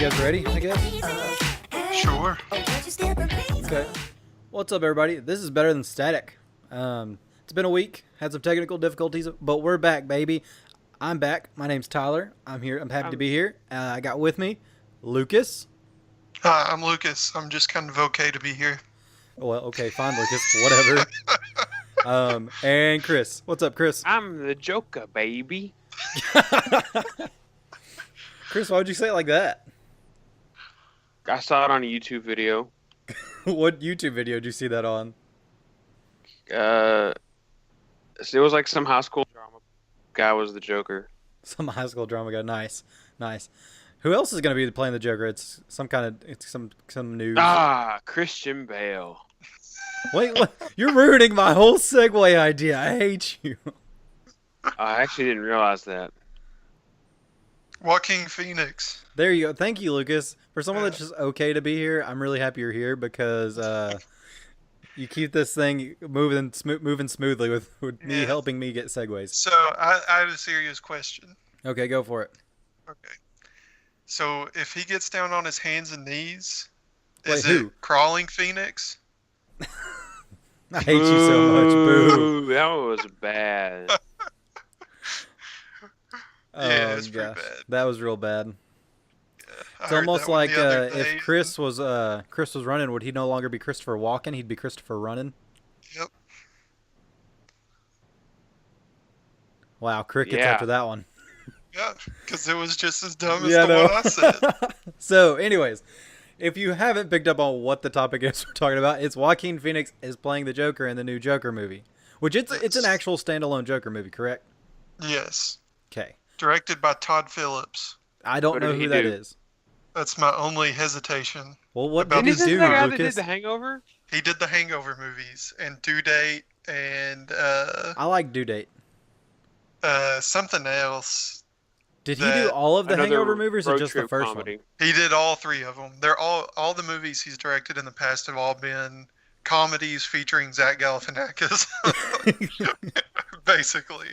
guys ready, I guess? Sure. Okay. What's up, everybody? This is Better Than Static. It's been a week. Had some technical difficulties, but we're back, baby. I'm back. My name's Tyler. I'm here. I'm happy to be here. I got with me Lucas. Hi, I'm Lucas. I'm just kind of okay to be here. Well, okay, fine, Lucas. Whatever. And Chris. What's up, Chris? I'm the Joker, baby. Chris, why would you say it like that? I saw it on a YouTube video. What YouTube video did you see that on? So it was like some high school drama. Guy was the Joker. Some high school drama guy. Nice, nice. Who else is going to be playing the Joker? It's some news. Christian Bale. Wait, what? You're ruining my whole segue idea. I hate you. I actually didn't realize that. Joaquin Phoenix. There you go. Thank you, Lucas. For someone that's just okay to be here, I'm really happy you're here because you keep this thing moving smoothly with me helping me get segues. So I have a serious question. Okay, go for it. Okay. So if he gets down on his hands and knees, Wait, is who? it crawling Phoenix? I hate you so much. Boo. That was bad. Yeah, it's pretty gosh. bad. That was real bad. I It's heard almost that one like the other day. if Chris was running, would he no longer be Christopher Walken? He'd be Christopher Running. Yep. Wow, crickets Yeah. after that one. Yeah, because it was just as dumb as Yeah, the no. one I said. So, anyways, if you haven't picked up on what the topic is we're talking about, it's Joaquin Phoenix is playing the Joker in the new Joker movie, which it's an actual standalone Joker movie, correct? Yes. Okay. Directed by Todd Phillips. I don't What know did he who that do? is. That's my only hesitation. Well, what About did Isn't he this do, the guy that did Lucas? The Hangover? He did the Hangover movies and Due Date and I like Due Date. something else. Did he do all of the Another Hangover movies or road just the trip first comedy. He did all three of them. They're all the movies he's directed in the past have all been comedies featuring Zach Galifianakis. one? Basically.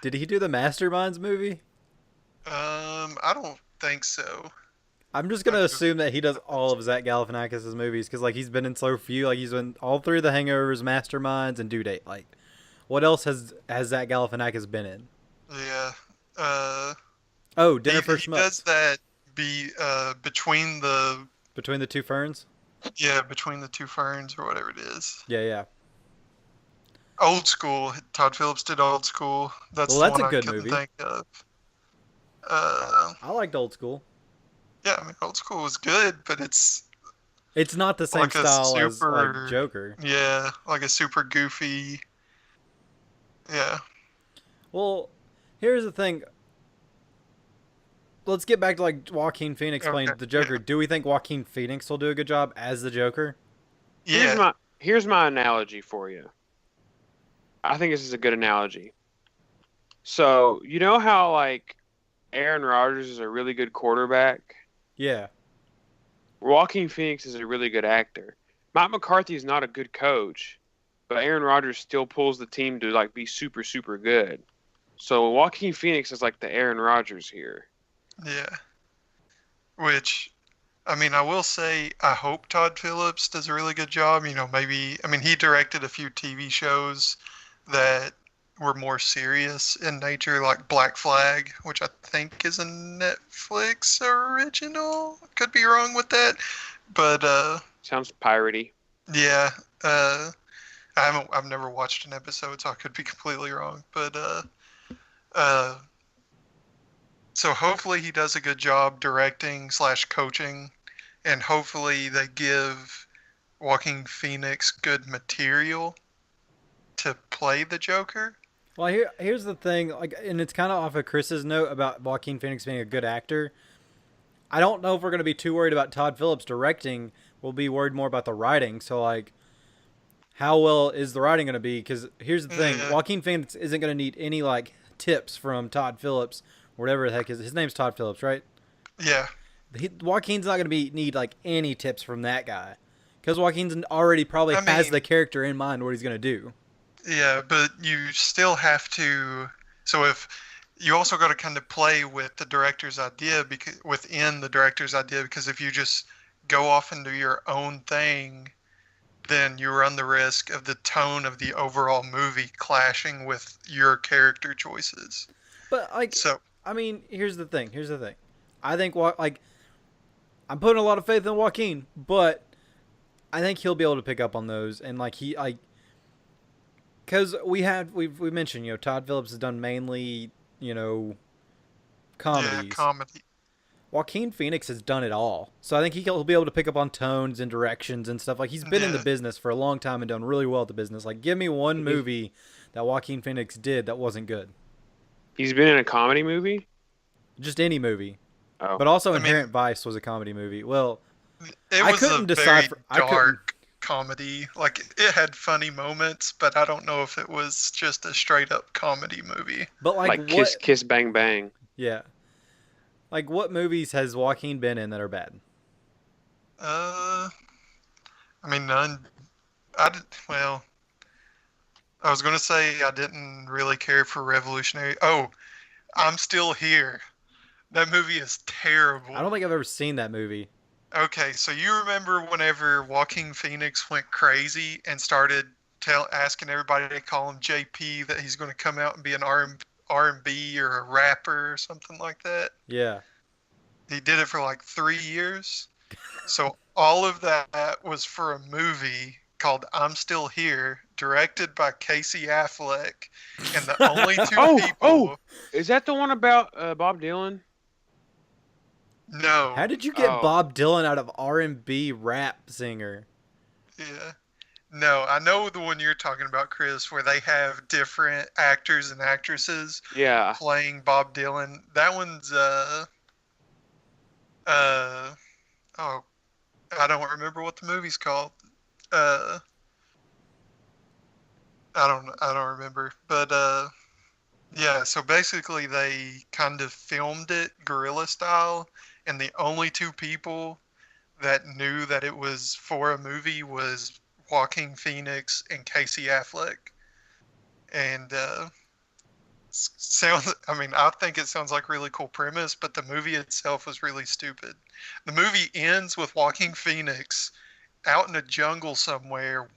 Did he do the Masterminds movie? I don't think so. I'm just gonna assume that he does all of Zach Galifianakis' movies because like he's been in so few. Like he's in all three of the Hangovers, Masterminds, and Due Date. Like, what else has Zach Galifianakis been in? Yeah. Oh, Dinner for He does Schmucks. that between the Between the Two Ferns. between the two ferns or whatever it is. Yeah, yeah. Old School. Todd Phillips did Old School. That's Well, the that's one a good I couldn't movie. think of. I liked Old School. Yeah, I mean, Old School was good, but it's It's not the same like a style as super- like Joker. yeah, like a super goofy. Yeah. Well, here's the thing. Let's get back to like Joaquin Phoenix playing Okay, the Joker. yeah. Do we think Joaquin Phoenix will do a good job as the Joker? Yeah. Here's my analogy for you. I think this is a good analogy. So, you know how like Aaron Rodgers is a really good quarterback? Yeah. Joaquin Phoenix is a really good actor. Mike McCarthy is not a good coach, but Aaron Rodgers still pulls the team to like be super, super good. So Joaquin Phoenix is like the Aaron Rodgers here. Yeah. Which, I mean, I will say, I hope Todd Phillips does a really good job. You know, maybe, I mean, he directed a few TV shows that were more serious in nature, like Black Flag, which I think is a Netflix original. Could be wrong with that. But, Sounds piratey. yeah, I've never watched an episode, so I could be completely wrong. But, so hopefully he does a good job directing / coaching, and hopefully they give Joaquin Phoenix good material to play the Joker. Well, here's the thing, like, and it's kind of off of Chris's note about Joaquin Phoenix being a good actor. I don't know if we're going to be too worried about Todd Phillips directing. We'll be worried more about the writing. So, like, how well is the writing going to be? Because here's the thing, Yeah. Joaquin Phoenix isn't going to need any, like, tips from Todd Phillips, whatever the heck his name's Todd Phillips, right? Yeah, Joaquin's not going to need, like, any tips from that guy. Because Joaquin's already probably I has mean- the character in mind what he's going to do. yeah, but you still have to. So if you also got to kind of play with the director's idea because within the director's idea because if you just go off and do your own thing, then you run the risk of the tone of the overall movie clashing with your character choices. But like, So I mean, here's the thing. I think I'm putting a lot of faith in Joaquin, but I think he'll be able to pick up on those and because we mentioned Todd Phillips has done mainly yeah, comedies. comedy. Joaquin Phoenix has done it all, so I think he'll be able to pick up on tones and directions and stuff. Like he's been in the Yeah. business for a long time and done really well at the business. Like give me one movie that Joaquin Phoenix did that wasn't good. He's been in a comedy movie. Just any movie. Oh, But also I mean, Inherent Vice was a comedy movie. Well, it I was a couldn't very decipher. dark comedy. Like it had funny moments, but I don't know if it was just a straight up comedy movie. But like what? Kiss Kiss Bang Bang. Yeah. Like what movies has Joaquin been in that are bad? I mean none. Well, I was gonna say I didn't really care for Revolutionary. Oh, I'm Still Here. That movie is terrible. I don't think I've ever seen that movie. Okay, so you remember whenever Joaquin Phoenix went crazy and started asking everybody to call him JP that he's going to come out and be an R&B or a rapper or something like that? Yeah. He did it for like 3 years. So all of that was for a movie called I'm Still Here, directed by Casey Affleck, and the only two people. Oh, is that the one about Bob Dylan? No. How did you get Oh. Bob Dylan out of R&B rap singer? Yeah. No, I know the one you're talking about, Chris, where they have different actors and actresses Yeah. playing Bob Dylan. That one's oh, I don't remember what the movie's called. Uh I don't remember. But yeah, so basically they kind of filmed it guerrilla style, and the only two people that knew that it was for a movie was Joaquin Phoenix and Casey Affleck. And I mean, I think it sounds like a really cool premise, but the movie itself was really stupid. The movie ends with Joaquin Phoenix out in a jungle somewhere,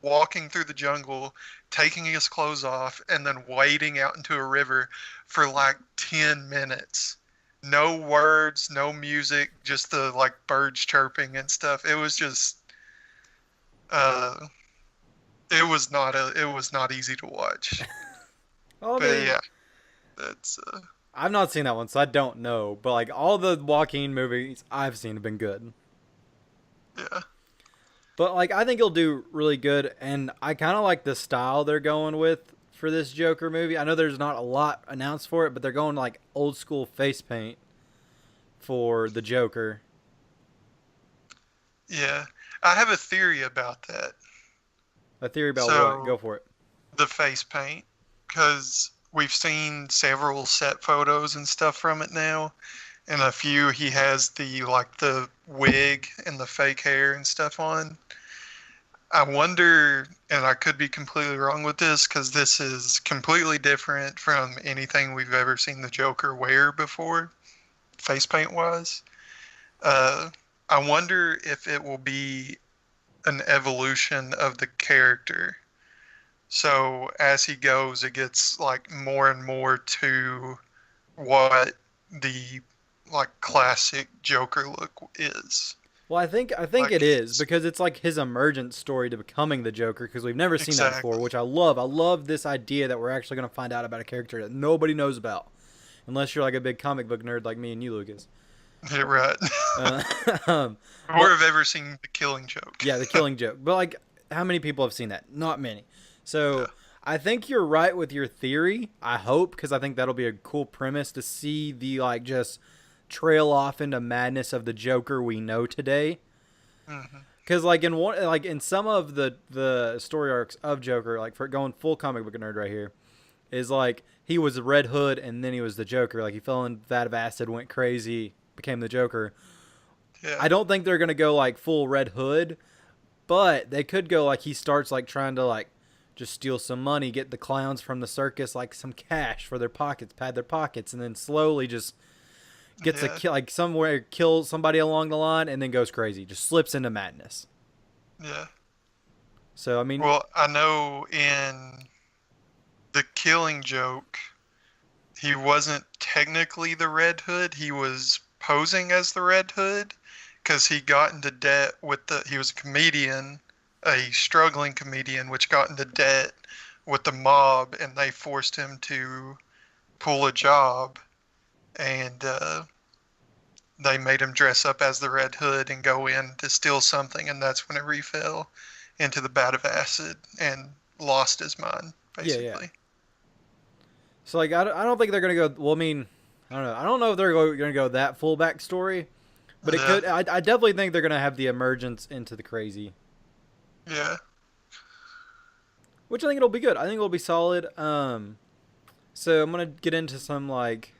walking through the jungle, taking his clothes off, and then wading out into a river for like 10 minutes. No words, no music, just the like birds chirping and stuff. It was just it was not easy to watch. Oh, But yeah, that's I've not seen that one, so I don't know. But like all the Joaquin movies I've seen have been good. yeah. But like I think he'll do really good, and I kind of like the style they're going with for this Joker movie. I know there's not a lot announced for it, but they're going like old school face paint for the Joker. Yeah. I have a theory about that. A theory about So- what? Go for it. The face paint, because we've seen several set photos and stuff from it now, and a few he has the wig and the fake hair and stuff on. I wonder, and I could be completely wrong with this because this is completely different from anything we've ever seen the Joker wear before, face paint wise. I wonder if it will be an evolution of the character. So as he goes, it gets like more and more to what the like classic Joker look is. Well, I think Like, it is because it's like his emergent story to becoming the Joker because we've never seen that before, Exactly. which I love. I love this idea that we're actually going to find out about a character that nobody knows about, unless you're like a big comic book nerd like me and you, Lucas. Yeah, right. Um, Or have ever seen The Killing Joke. yeah, the Killing Joke. But like, how many people have seen that? Not many. So Yeah. I think you're right with your theory. I hope because I think that'll be a cool premise to see the like just trail off into madness of the Joker we know today. Mhm. Because like in some of the story arcs of Joker, like for going full comic book nerd right here, is like he was Red Hood and then he was the Joker. Like he fell in vat of acid, went crazy, became the Joker. Yeah. I don't think they're gonna go like full Red Hood, but they could go like he starts like trying to like just steal some money, get the clowns from the circus like some cash for their pockets, pad their pockets, and then slowly just gets a Yeah. kill, like somewhere kills somebody along the line, and then goes crazy, just slips into madness. Yeah. So I mean, Well, I know in The Killing Joke, he wasn't technically the Red Hood. He was posing as the Red Hood because he got into debt with he was a comedian, a struggling comedian, which got into debt with the mob, and they forced him to pull a job, and they made him dress up as the Red Hood and go in to steal something, and that's whenever he fell into the vat of acid and lost his mind, yeah, yeah. basically. So like I don't think they're gonna go. Well, I mean, I don't know. I don't know if they're gonna go that full backstory, but it Yeah, could. I definitely think they're gonna have the emergence into the crazy, yeah, which I think it'll be good. I think it'll be solid. So I'm gonna get into some like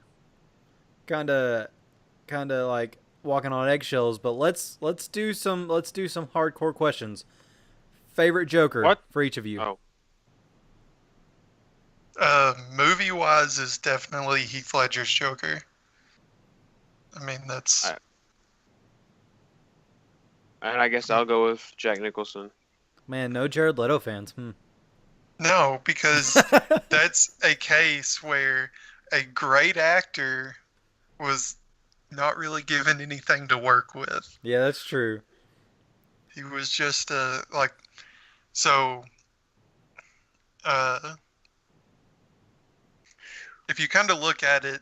kind of like walking on eggshells, but let's do some hardcore questions. Favorite Joker What? for each of you. Oh, movie-wise is definitely Heath Ledger's Joker. I mean, that's and I guess I'll go with Jack Nicholson. Man, no Jared Leto fans. no, because that's a case where a great actor was not really given anything to work with. Yeah, that's true. He was just like so. Uh, if you kind of look at it,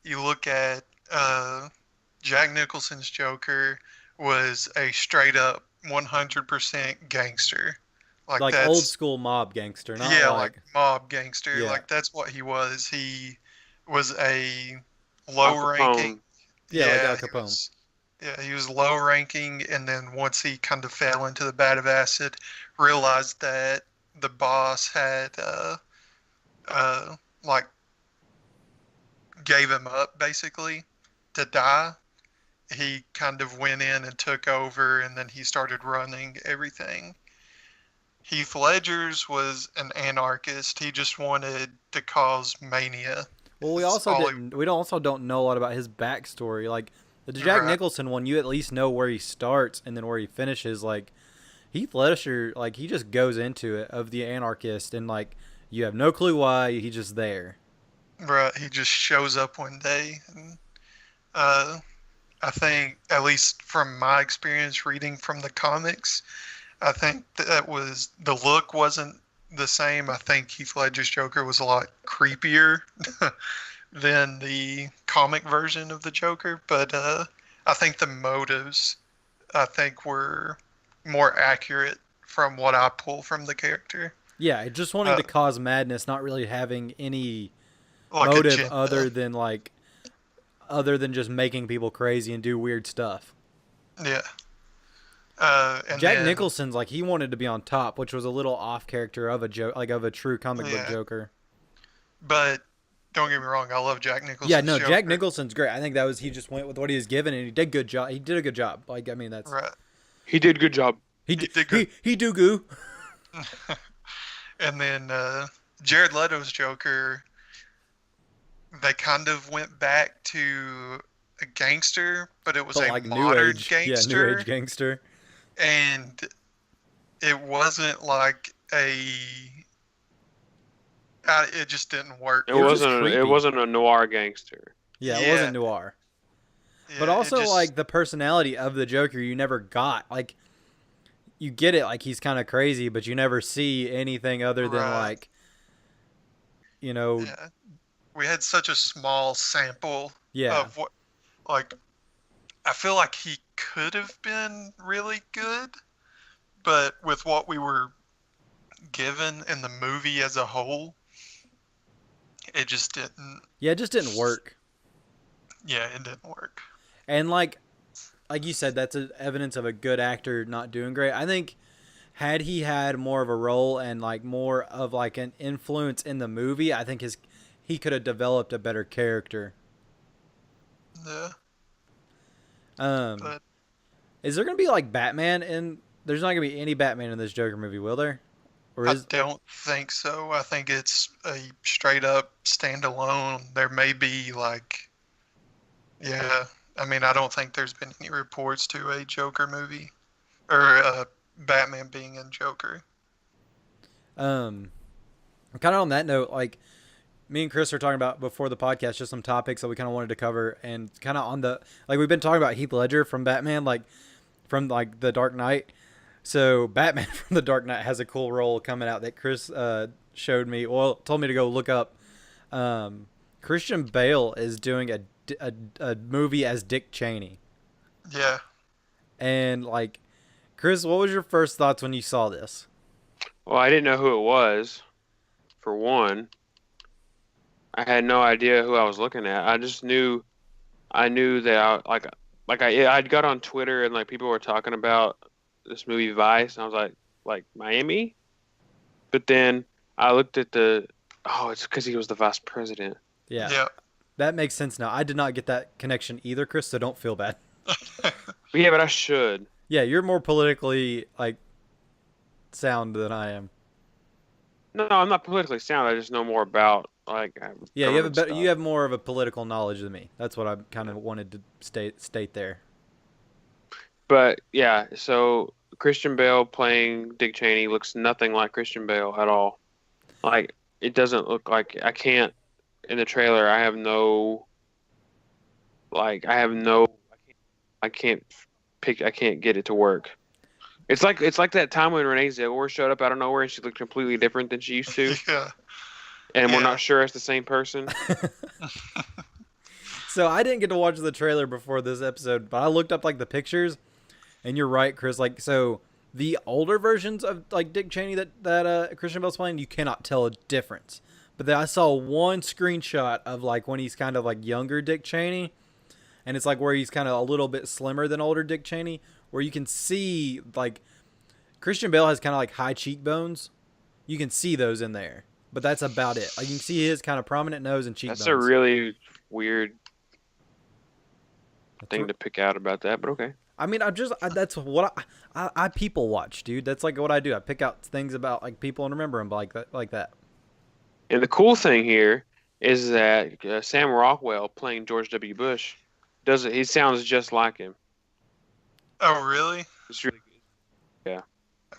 you look at Jack Nicholson's Joker was a straight up 100% gangster. Like That's old school mob gangster, not yeah, like like mob gangster. yeah, Like that's what he was. He was a Al low ranking. Capone. yeah, like Al He Capone. was, yeah, he was low ranking, and then once he kind of fell into the vat of acid, realized that the boss had like gave him up basically to die. He kind of went in and took over, and then he started running everything. Heath Ledger's was an anarchist. He just wanted to cause mania. Well, we That's also all he- didn't. We also don't know a lot about his backstory. Like the Jack Right. Nicholson one, you at least know where he starts and then where he finishes. Like Heath Ledger, like he just goes into it of the anarchist, and like you have no clue why he's just there. Right, he just shows up one day. And, uh, I think, at least from my experience reading from the comics, I think that was the look wasn't the same. I think Heath Ledger's Joker was a lot creepier than the comic version of the Joker, but I think the motives I think were more accurate from what I pull from the character. Yeah, just wanting Uh, to cause madness, not really having any like motive agenda. other than just making people crazy and do weird stuff. Yeah. And Jack then, Nicholson's like he wanted to be on top, which was a little off character of a joke, like of a true comic book Yeah. Joker. but don't get me wrong, I love Jack Nicholson's Yeah, no, Joker. Jack Nicholson's great. I think that was he just went with what he was given, and he did good job. He did a good job. Like I mean, that's Right. He did good job. he did did good. he do goo. And then Jared Leto's Joker, they kind of went back to a gangster, but it was But a like new modern age, gangster. yeah, new age gangster. And it wasn't like it just didn't work. It was just wasn't. creepy. It wasn't a noir gangster. Yeah, it Yeah. wasn't noir. Yeah, But it also just- like the personality of the Joker, you never got like you get it like he's kind of crazy, but you never see anything other than Right. like you know yeah, we had such a small sample yeah. of what, like, I feel like he could have been really good, but with what we were given in the movie as a whole, it just didn't. Yeah, it just didn't work. Yeah, it didn't work. And like you said, that's evidence of a good actor not doing great. I think had he had more of a role and like more of like an influence in the movie, I think he could have developed a better character. Yeah, Is there gonna be like Batman in? There's not gonna be any Batman in this Joker movie, will there? or I is don't think so. I think it's a straight up standalone. There may be like, yeah. I mean, I don't think there's been any reports to a Joker movie or Batman being in Joker. kind of on that note, like me and Chris are talking about before the podcast, just some topics that we kind of wanted to cover, and kind of on the like we've been talking about Heath Ledger from Batman, like from like the Dark Knight. So Batman from the Dark Knight has a cool role coming out that Chris showed me. Well, told me to go look up. Christian Bale is doing a movie as Dick Cheney, Yeah. and like Chris, what was your first thoughts when you saw this? Well, I didn't know who it was, for one. I had no idea who I was looking at. I knew that I'd got on Twitter and like people were talking about this movie Vice, and I was like Miami? But then I looked at it's because he was the vice president. Yeah, Yeah. that makes sense now. I did not get that connection either, Chris. So don't feel bad. But yeah, but I should. Yeah, you're more politically like sound than I am. No, I'm not politically sound. I just know more about like. Yeah, government stuff. you have more of a political knowledge than me. That's what I kind of wanted to state there. But yeah, so Christian Bale playing Dick Cheney looks nothing like Christian Bale at all. Like it doesn't look like I can't in the trailer. I can't get it to work. It's like that time when Renee Zellweger showed up out of nowhere and she looked completely different than she used to, Yeah. and we're Yeah. not sure it's the same person. So I didn't get to watch the trailer before this episode, but I looked up like the pictures, and you're right, Chris. Like so, the older versions of like Dick Cheney that Christian Bale's playing, you cannot tell a difference. But then I saw one screenshot of like when he's kind of like younger Dick Cheney, and it's like where he's kind of a little bit slimmer than older Dick Cheney, where you can see like Christian Bale has kind of like high cheekbones. You can see those in there, but that's about it. Like you can see his kind of prominent nose and cheekbones. That's a really weird thing to pick out about that, but okay. I mean, that's what I people watch, dude. That's like what I do. I pick out things about like people and remember them like that. And the cool thing here is that Sam Rockwell playing George W. Bush he sounds just like him. Oh, really? It's really good. Yeah.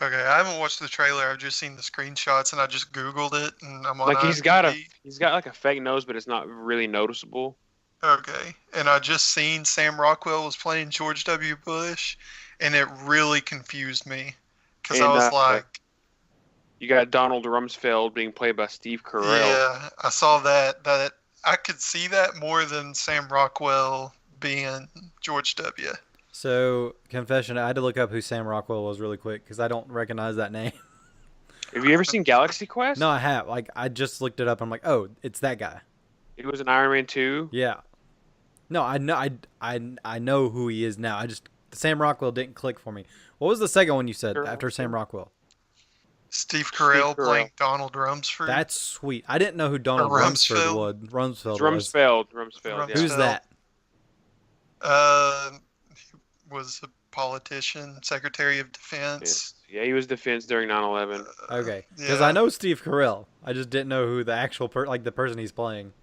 Okay, I haven't watched the trailer. I've just seen the screenshots, and I just Googled it, and I'm on Like he's got IMDb. like a fake nose, but it's not really noticeable. Okay, and I just seen Sam Rockwell was playing George W. Bush, and it really confused me because I And, was like, You got Donald Rumsfeld being played by Steve Carell. yeah, I saw that. That I could see that more than Sam Rockwell being George W. So, confession, I had to look up who Sam Rockwell was really quick because I don't recognize that name. Have you ever seen Galaxy Quest? No, I have. Like, I just looked it up. I'm like, oh, it's that guy. He was in Iron Man 2. Yeah. No, I know. I know who he is now. Sam Rockwell didn't click for me. What was the second one you said after Sam Rockwell? Steve Carell Carell. playing Donald Rumsford. That's sweet. I didn't know who Donald Rumsfeld. Rumsfeld was. Rumsfeld. Who's Yeah. that? He was a politician, Secretary of Defense. Yeah, he was defense during 9/11. Okay, because Yeah. I know Steve Carell. I just didn't know who the actual the person he's playing.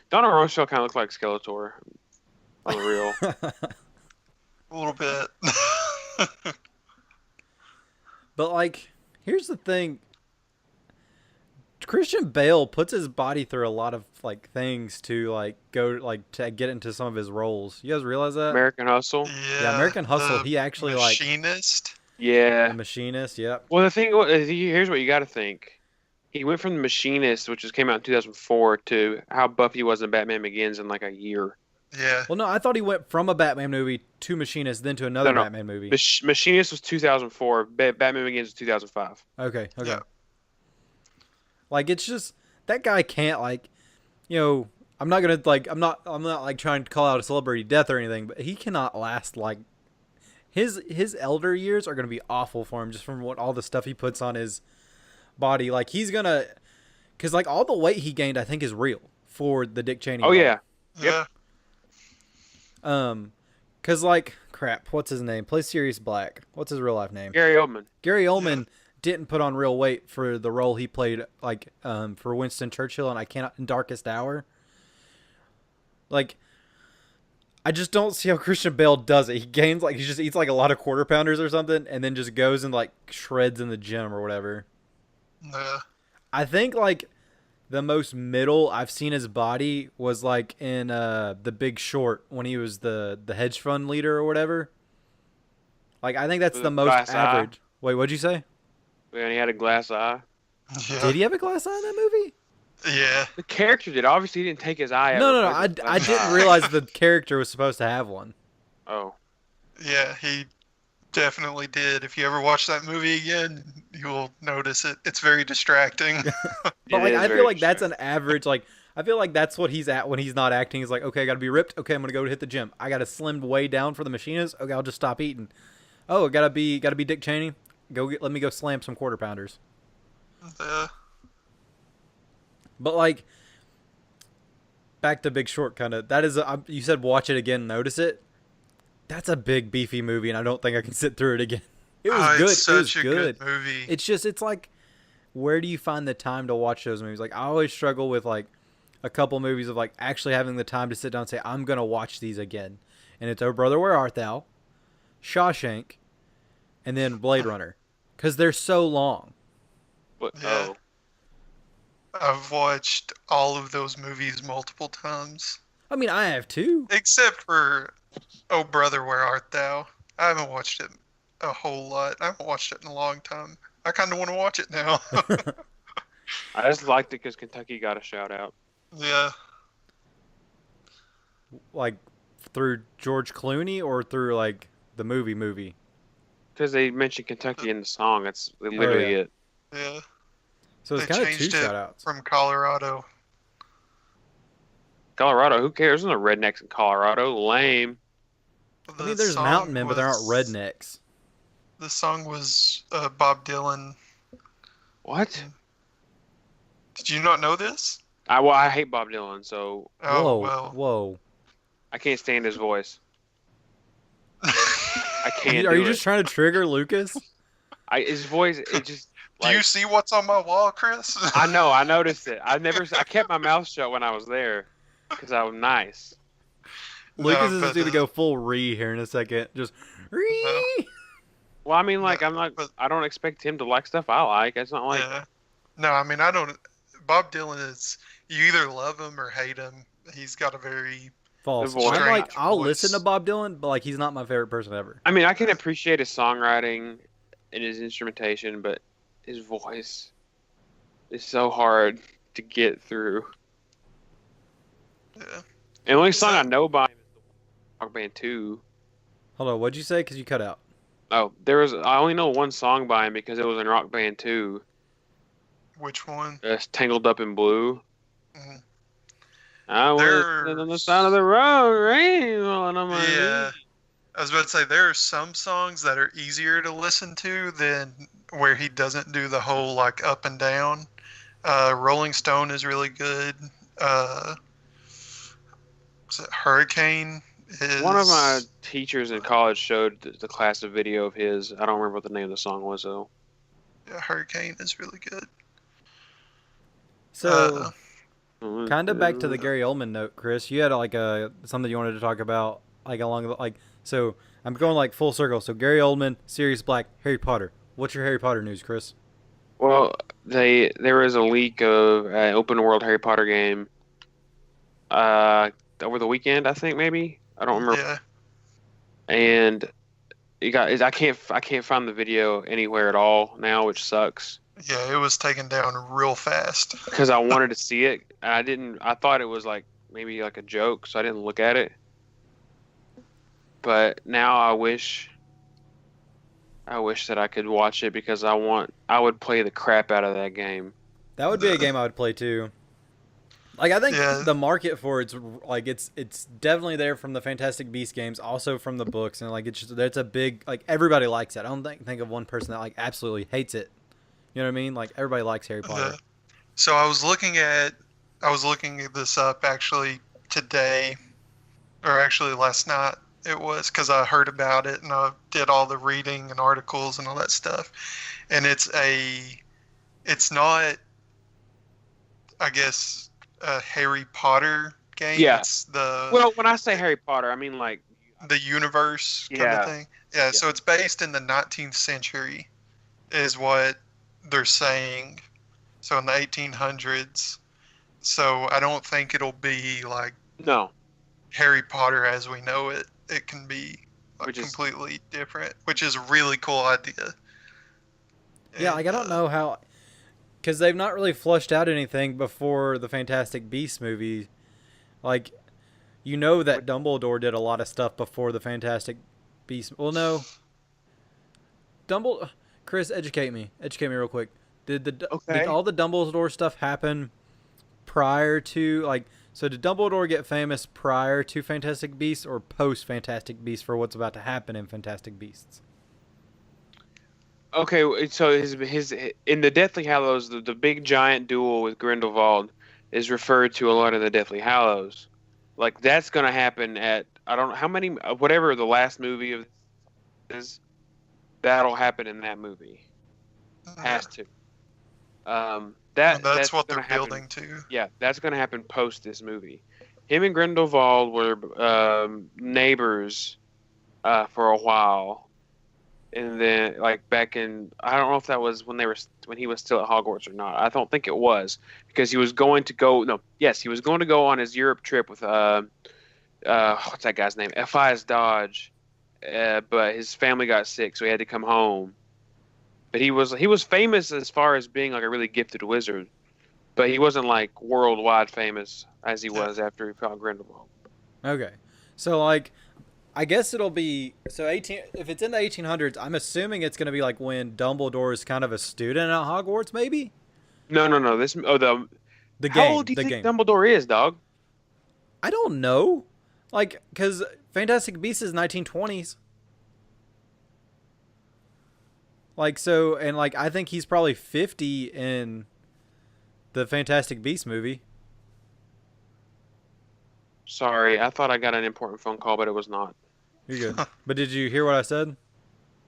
Donald Rumsfeld kind of looked like Skeletor on the real. A little bit. But like, here's the thing. Christian Bale puts his body through a lot of like things to like go like to get into some of his roles. You guys realize that? American Hustle. Yeah, American Hustle. the He actually machinist. Yeah. the machinist. Yep. Well, here's what you got to think. He went from The Machinist, which came out in 2004, to how Buffy was in Batman Begins in like a year. Yeah. Well, no, I thought he went from a Batman movie to Machinist, then to another No. Batman movie. Machinist was 2004. Batman Begins was 2005. Okay. Yeah. Like it's just that guy can't like, you know. I'm not gonna like. I'm not like trying to call out a celebrity death or anything, but he cannot last like. His elder years are gonna be awful for him just from all the stuff he puts on his body. Like he's gonna, cause like all the weight he gained, I think is real for the Dick Cheney. Oh role. yeah. Yeah. Cause like crap, what's his name? Plays Sirius Black. What's his real life name? Gary Oldman. Gary Oldman didn't put on real weight for the role he played, like for Winston Churchill, and I cannot in Darkest Hour. Like, I just don't see how Christian Bale does it. He gains he just eats like a lot of quarter pounders or something, and then just goes and like shreds in the gym or whatever. Yeah. I think like the most middle I've seen his body was like in The Big Short when he was the hedge fund leader or whatever. Like I think that's the most glass average. eye. Wait, what'd you say? And he had a glass eye. Yeah. Did he have a glass eye in that movie? Yeah. The character did. Obviously, he didn't take his eye out. No. I didn't realize the character was supposed to have one. Oh. Yeah, he definitely did. If you ever watch that movie again, you will notice it. It's very distracting. But like I feel like that's an average. Like I feel like that's what he's at when he's not acting. He's like, okay, I got to be ripped. Okay, I'm gonna go hit the gym. I got to slimmed way down for the machinist. Okay, I'll just stop eating. Oh, gotta be Dick Cheney. Let me go slam some quarter pounders. But like, back to Big Short, kind of. That is, you said watch it again, notice it. That's a big beefy movie, and I don't think I can sit through it again. It was good. It's such it was a good. good movie. It's like, where do you find the time to watch those movies? Like I always struggle with like a couple movies of like actually having the time to sit down and say I'm gonna watch these again. And it's Oh Brother Where Art Thou, Shawshank, and then Blade Runner, because they're so long. But, Yeah. I've watched all of those movies multiple times. I mean, I have too. Except for Oh Brother, Where Art Thou? I haven't watched it a whole lot. I haven't watched it in a long time. I kind of want to watch it now. I just liked it because Kentucky got a shout out. Yeah. Like through George Clooney or through like the movie? Because they mentioned Kentucky in the song. That's literally yeah. it. Yeah. So it's They kind of two changed it shout outs. from Colorado. Colorado, who cares? There's no rednecks in Colorado. Lame. I mean, there's mountain men, but there aren't rednecks. The song was Bob Dylan. What? Did you not know this? I hate Bob Dylan, so Oh, well. Whoa. I can't stand his voice. I can't. Are you do just it. trying to trigger Lucas? His voice, it just. Do you see what's on my wall, Chris? I know. I noticed it. I kept my mouth shut when I was there because I was nice. Lucas is but, going to go full re here in a second. Just re. Well, I mean, like, No, I'm not. but- I don't expect him to like stuff I like. It's not like. Yeah. No, I mean, I don't. Bob Dylan is. You either love him or hate him. He's got a very. False. The voice. I'm like, I'll Voice. listen to Bob Dylan, but like, he's not my favorite person ever. I mean, I can appreciate his songwriting and his instrumentation, but his voice is so hard to get through. Yeah. And the only song I know by him is the Rock Band 2. Hold on, what'd you say? Because you cut out. Oh, I only know one song by him because it was in Rock Band 2. Which one? It's Tangled Up in Blue. Mhm. I was There's- on the side of the road, rain falling on my Yeah. I was about to say there are some songs that are easier to listen to than where he doesn't do the whole like up and down. Rolling Stone is really good. Was it Hurricane? Is One of my teachers in college showed the class a video of his. I don't remember what the name of the song was though. Yeah, Hurricane is really good. So, kind of back to the Gary Oldman note, Chris. You had like something you wanted to talk about, like along the like. So I'm going like full circle. So Gary Oldman, Sirius Black, Harry Potter. What's your Harry Potter news, Chris? Well, there was a leak of an open world Harry Potter game. Over the weekend, I think maybe. I don't remember. Yeah. And I can't find the video anywhere at all now, which sucks. Yeah, it was taken down real fast. Because I wanted to see it. I thought it was like maybe like a joke, so I didn't look at it. But now I wish that I could watch it because I would play the crap out of that game. That would be a game I would play too. Like I think Yeah. the market for it's like it's definitely there from the Fantastic Beasts games, also from the books, and like it's a big like everybody likes it. I don't think of one person that like absolutely hates it. You know what I mean? Like everybody likes Harry Potter. So I was looking this up actually today, or actually last night, it was because I heard about it and I did all the reading and articles and all that stuff. And it's not, I guess, a Harry Potter game. Yeah. It's the Well, when I say Harry Potter, I mean like the universe kind Yeah. of thing. Yeah, so it's based in the 19th century, is what they're saying. So in the 1800s. So I don't think it'll be like no, Harry Potter as we know it. It can be like Which is- completely different, which is a really cool idea. Yeah, like I don't know how, because they've not really flushed out anything before the Fantastic Beasts movie. Like, you know that Dumbledore did a lot of stuff before the Fantastic Beasts. Well, no. Chris, educate me. Educate me real quick. Did all the Dumbledore stuff happen prior to, like, so did Dumbledore get famous prior to Fantastic Beasts or post Fantastic Beasts for what's about to happen in Fantastic Beasts? Okay, so his in the Deathly Hallows, the big giant duel with Grindelwald is referred to a lot in the Deathly Hallows. Like that's gonna happen at I don't know how many whatever the last movie of is. That'll happen in that movie. Has to. That's what they're gonna happen. building to. Yeah, that's gonna happen post this movie. Him and Grindelwald were neighbors for a while. And then, like back in, I don't know if that was when he was still at Hogwarts or not. I don't think it was because he was going to go. No, yes, he was going to go on his Europe trip with what's that guy's name? F.I.S. Dodge, but his family got sick, so he had to come home. But he was famous as far as being like a really gifted wizard, but he wasn't like worldwide famous as he was after he fought Grindelwald. Okay, so like. I guess it'll be if it's in the 1800s, I'm assuming it's going to be like when Dumbledore is kind of a student at Hogwarts, maybe. No. The game. How old do you think game. Dumbledore is, dog? I don't know, like because Fantastic Beasts is 1920s. Like so, and like I think he's probably 50 in the Fantastic Beasts movie. Sorry, I thought I got an important phone call, but it was not. You're good. But did you hear what I said?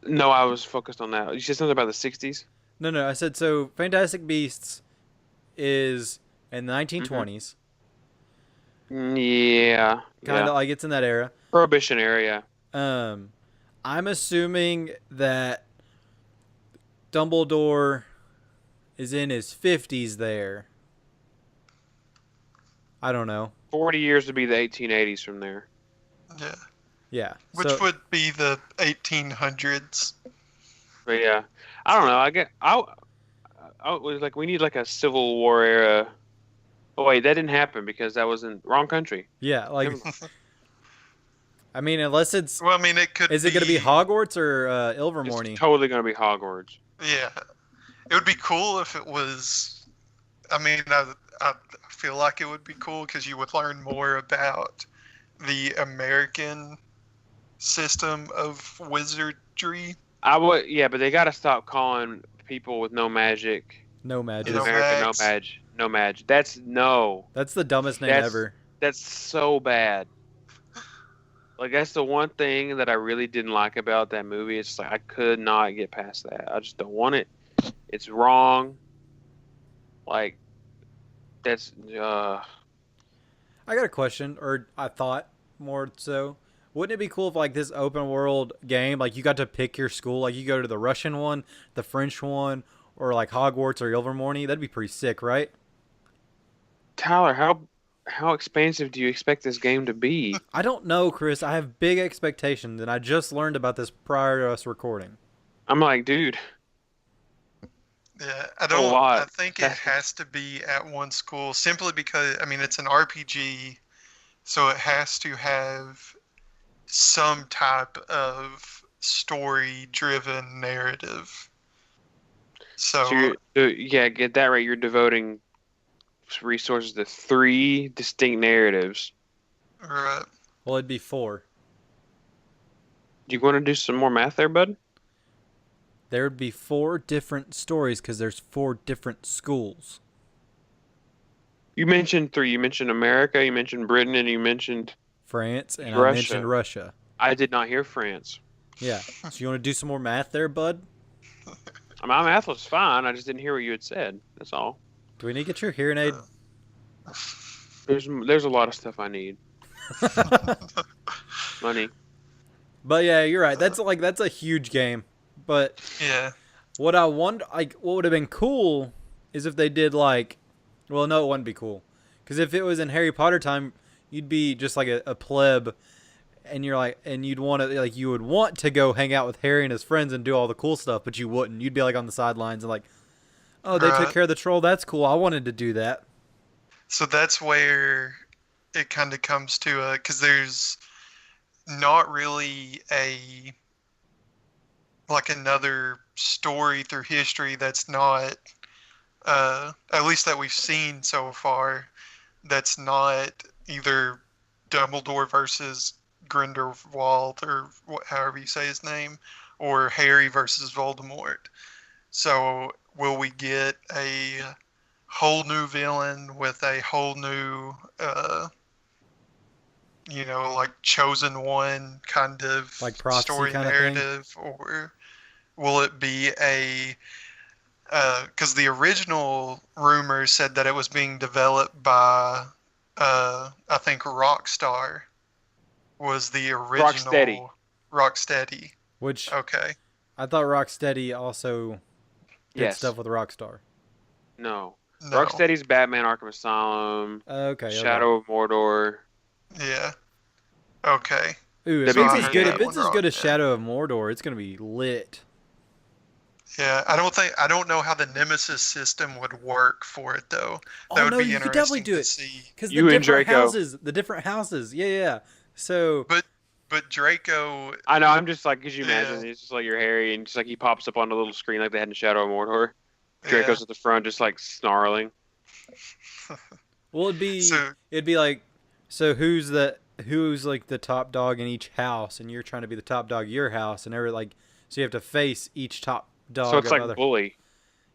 No, I was focused on that. You said something about the 60s? No. I said so. Fantastic Beasts is in the 1920s. Yeah. Kind of like it's in that era. Prohibition area. I'm assuming that Dumbledore is in his 50s there. I don't know. 40 years would be the 1880s from there. Yeah. Yeah. Which would be the 1800s. But yeah, I don't know. I was like, we need like a Civil War era. Oh wait, that didn't happen because that was in wrong country. Yeah, like. I mean, unless it's. Well, I mean, it could. Is it going to be Hogwarts or Ilvermorny? It's totally going to be Hogwarts. Yeah, it would be cool if it was. I mean, I feel like it would be cool because you would learn more about the American system of wizardry. I would, yeah, but they got to stop calling people with no magic. No magic. In America, no magic. That's the dumbest name ever. That's so bad. Like that's the one thing that I really didn't like about that movie. It's just like I could not get past that. I just don't want it. It's wrong. Like that's. I got a question, or I thought more so. Wouldn't it be cool if like this open world game, like you got to pick your school, like you go to the Russian one, the French one, or like Hogwarts or Ilvermorny? That'd be pretty sick, right? Tyler, how expansive do you expect this game to be? I don't know, Chris. I have big expectations, and I just learned about this prior to us recording. I'm like, dude. Yeah, I think it has to be at one school simply because I mean it's an RPG, so it has to have some type of story-driven narrative. So yeah, get that right. You're devoting resources to 3 distinct narratives. Right. Well, it'd be 4. Do you want to do some more math there, bud? There would be 4 different stories because there's 4 different schools. You mentioned 3. You mentioned America, you mentioned Britain, and you mentioned France, and Russia. I mentioned Russia. I did not hear France. Yeah. So you want to do some more math there, bud? My math was fine. I just didn't hear what you had said. That's all. Do we need to get your hearing aid? There's a lot of stuff I need. Money. But yeah, you're right. That's a huge game. But Yeah. what I wonder, like, what would have been cool is if they did like, well, no, it wouldn't be cool, because if it was in Harry Potter time, you'd be just like a pleb, and you're like, and you'd want to like, you would want to go hang out with Harry and his friends and do all the cool stuff, but you wouldn't. You'd be like on the sidelines and like, oh, they took Right. care of the troll. That's cool. I wanted to do that. So that's where it kind of comes to because there's not really like another story through history that's not at least that we've seen so far, that's not either Dumbledore versus Grindelwald or however you say his name, or Harry versus Voldemort. So will we get a whole new villain with a whole new like chosen one kind of Like prophecy story kind of thing? narrative, or will it be a because the original rumors said that it was being developed by I think Rockstar was the original. Rocksteady. Rocksteady. Which Okay. I thought Rocksteady also did Yes. stuff with Rockstar. No. No. Rocksteady's Batman Arkham Asylum, Okay. Shadow of Mordor. Yeah. Okay. Ooh, if So it's I as heard good, that if it's one as good wrong, as yeah. Shadow of Mordor, it's gonna be lit. Yeah, I don't know how the Nemesis system would work for it though. That Oh would no, be you could definitely interesting do to it see. because You and Draco. the different houses. Yeah, yeah. So But Draco, I know, I'm just like, could you Yeah. imagine? It's just like your Harry, and just like he pops up on a little screen like they had in Shadow of Mordor. yeah. Draco's at the front, just like snarling. well, So it'd be like, so who's like the top dog in each house, and you're trying to be the top dog of your house, and so you have to face each top dog. So it's of like other, Bully.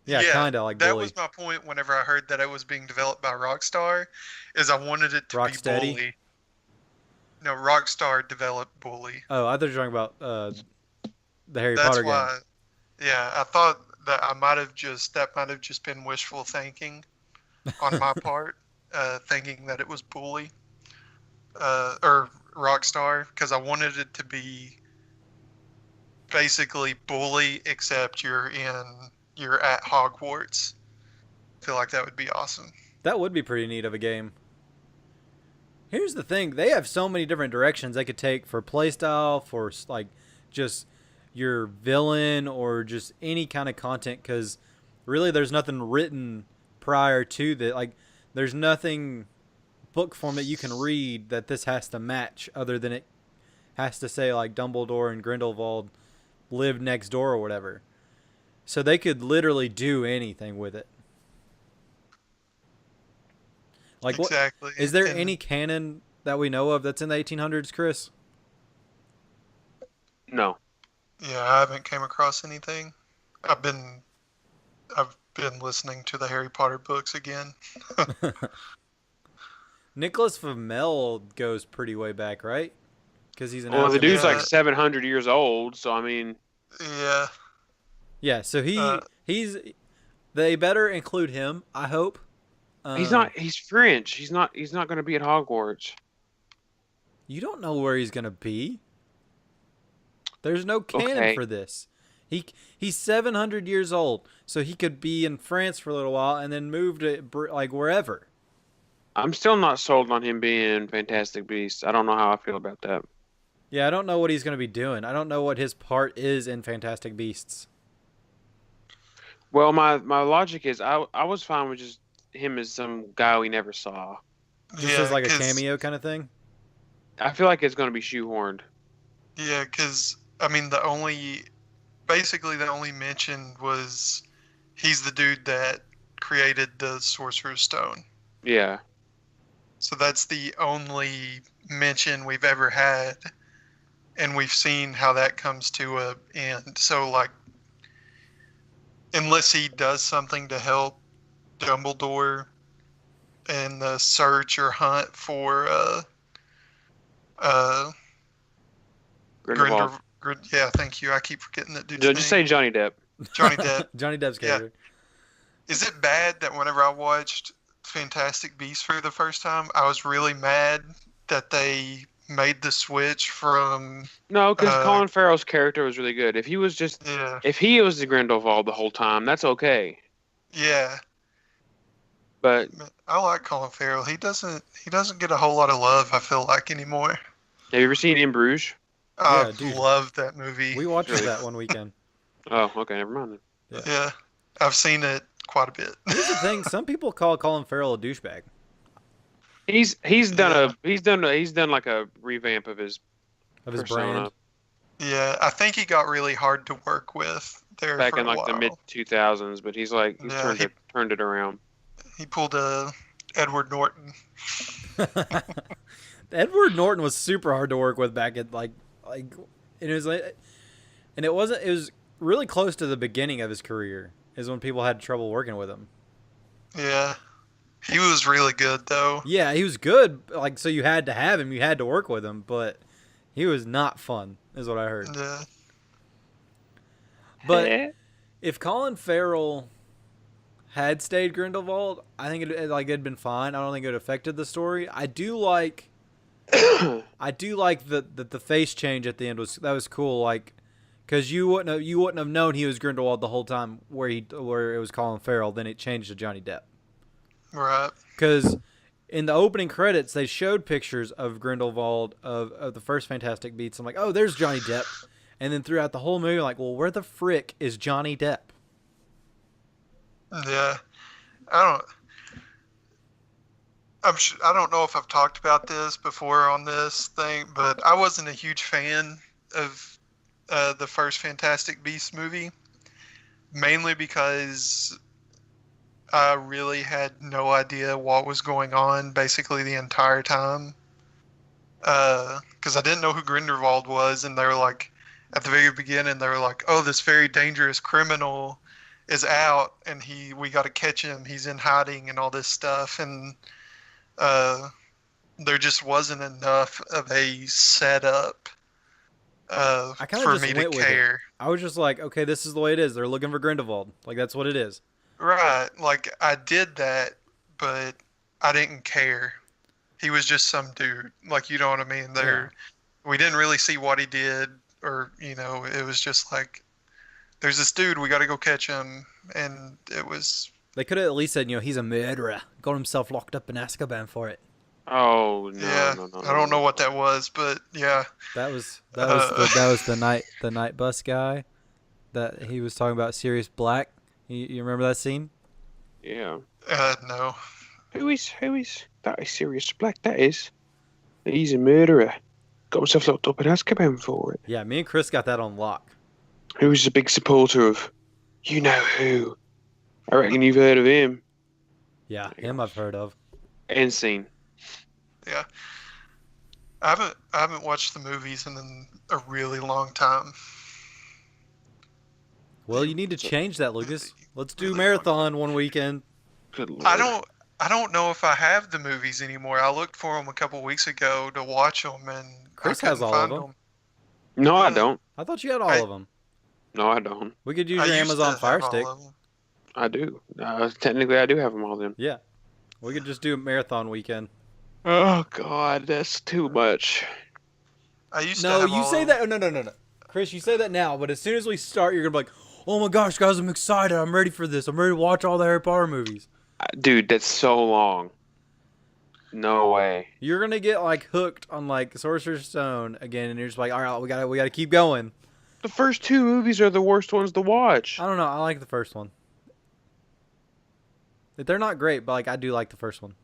yeah, kind of like that Bully. was my point whenever I heard that it was being developed by Rockstar, is I wanted it to Rocksteady? be Bully. No, Rockstar developed Bully. Oh, I thought you were talking about the Harry That's Potter game. why. Yeah, I thought that that might have just been wishful thinking on my part, thinking that it was Bully or Rockstar, because I wanted it to be basically Bully, except you're at Hogwarts. I feel like that would be awesome. That would be pretty neat of a game. Here's the thing: they have so many different directions they could take for playstyle, for like just your villain, or just any kind of content. Because really, there's nothing written prior to that. Like, there's nothing book form that you can read that this has to match, other than it has to say like Dumbledore and Grindelwald lived next door or whatever. So they could literally do anything with it. Like, what Exactly. is there And any canon that we know of that's in the 1800s, Chris? No. Yeah, I haven't came across anything. I've been listening to the Harry Potter books again. Nicholas Flamel goes pretty way back, right? Because he's an Well, the dude's alchemist. like Yeah. 700 years old, so I mean, Yeah. Yeah, so Uh, he's they better include him, I hope. he's not. He's French. He's not going to be at Hogwarts. You don't know where he's gonna be. There's no canon Okay. for this. He's 700 years old, so he could be in France for a little while and then move to like wherever. I'm still not sold on him being Fantastic Beasts. I don't know how I feel about that. Yeah, I don't know what he's gonna be doing. I don't know what his part is in Fantastic Beasts. Well, my logic is I was fine with just him as some guy we never saw. Just yeah, as like a 'cause- cameo kind of thing. I feel like it's going to be shoehorned. Yeah, because I mean basically the only mention was he's the dude that created the Sorcerer's Stone. Yeah. So that's the only mention we've ever had, and we've seen how that comes to a end. So like, unless he does something to help Dumbledore in the search or hunt for Grindelwald. Yeah, thank you. I keep forgetting that dude's name. Just say Johnny Depp. Johnny Depp. Johnny Depp's character. Is it bad that whenever I watched Fantastic Beasts for the first time, I was really mad that they made the switch from... No, because Colin Farrell's character was really good. If he was if he was the Grindelwald the whole time, that's okay. Yeah. But I like Colin Farrell. He doesn't get a whole lot of love, I feel like, anymore. Have you ever seen In Bruges? I love that movie. We watched that one weekend. Oh, okay, never mind. Yeah, I've seen it quite a bit. Here's the thing: some people call Colin Farrell a douchebag. He's done like a revamp of his brand. Yeah, I think he got really hard to work with there back for in a like while. the mid 2000s, but he's turned it around. He pulled a Edward Norton. Edward Norton was super hard to work with back at it was really close to the beginning of his career is when people had trouble working with him. Yeah. He was really good though. Yeah, he was good. So you had to have him, you had to work with him, but he was not fun, is what I heard. Yeah. But if Colin Farrell had stayed Grindelwald, I think it'd been fine. I don't think it affected the story. I do like the face change at the end was cool. Because you wouldn't have known he was Grindelwald the whole time where it was Colin Farrell. Then it changed to Johnny Depp. Right. Because in the opening credits they showed pictures of Grindelwald of the first Fantastic Beasts. I'm like, oh, there's Johnny Depp. And then throughout the whole movie, I'm like, well, where the frick is Johnny Depp? Yeah, I don't know if I've talked about this before on this thing, but I wasn't a huge fan of the first Fantastic Beasts movie, mainly because I really had no idea what was going on basically the entire time. Because I didn't know who Grindelwald was, and they were like, at the very beginning, they were like, oh, this very dangerous criminal is out, and we got to catch him. He's in hiding and all this stuff, and there just wasn't enough of a setup for me to care. I was just like, okay, this is the way it is. They're looking for Grindelwald. That's what it is. Right. I did that, but I didn't care. He was just some dude. You know what I mean? We didn't really see what he did, or, it was just like, there's this dude, we got to go catch him, and it was... They could have at least said, he's a murderer. Got himself locked up in Azkaban for it. Oh, no, yeah, no. I don't know what that was, but yeah. That was the night bus guy that he was talking about, Sirius Black. You remember that scene? Yeah. No. Who is that? Is Sirius Black? He's a murderer. Got himself locked up in Azkaban for it. Yeah, me and Chris got that on lock. Who's a big supporter of you know who? I reckon you've heard of him. Yeah, him I've heard of. And seen. Yeah. I haven't watched the movies in a really long time. Well, you need to change that, Lucas. Let's do marathon one weekend. Good Lord. I don't know if I have the movies anymore. I looked for them a couple weeks ago to watch them, and Chris I has all of find them. No, I don't. I thought you had all of them. No, I don't. We could use I your used Amazon to Fire have all Stick. of them. I do. Technically, I do have them all then. Yeah. We could just do a marathon weekend. Oh, God, that's too much. I used to have you all say of that. No. Chris, you say that now, but as soon as we start, you're going to be like, oh my gosh, guys, I'm excited. I'm ready for this. I'm ready to watch all the Harry Potter movies. Dude, that's so long. No way. You're going to get hooked on Sorcerer's Stone again, and you're just like, all right, we got to keep going. The first two movies are the worst ones to watch. I don't know. I like the first one. They're not great, but I do like the first one.